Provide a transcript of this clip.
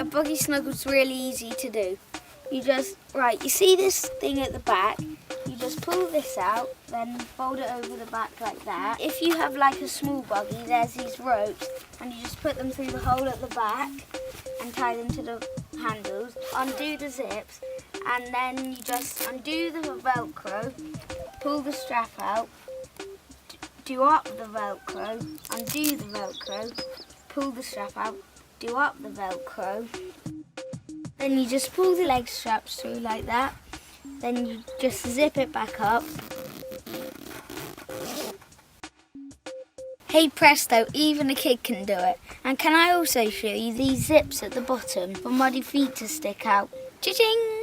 a Buggysnuggle's really easy to do. You just, you see this thing at the back? You just pull this out, then fold it over the back like that. If you have like a small buggy, there's these ropes, and you just put them through the hole at the back and tie them to the handles. Undo the zips, and then you just undo the Velcro, pull the strap out, do up the Velcro, undo the Velcro, pull the strap out, do up the Velcro. Then you just pull the leg straps through like that. Then you just zip it back up. Hey presto, even a kid can do it. And can I also show you these zips at the bottom for muddy feet to stick out? Cha-ching!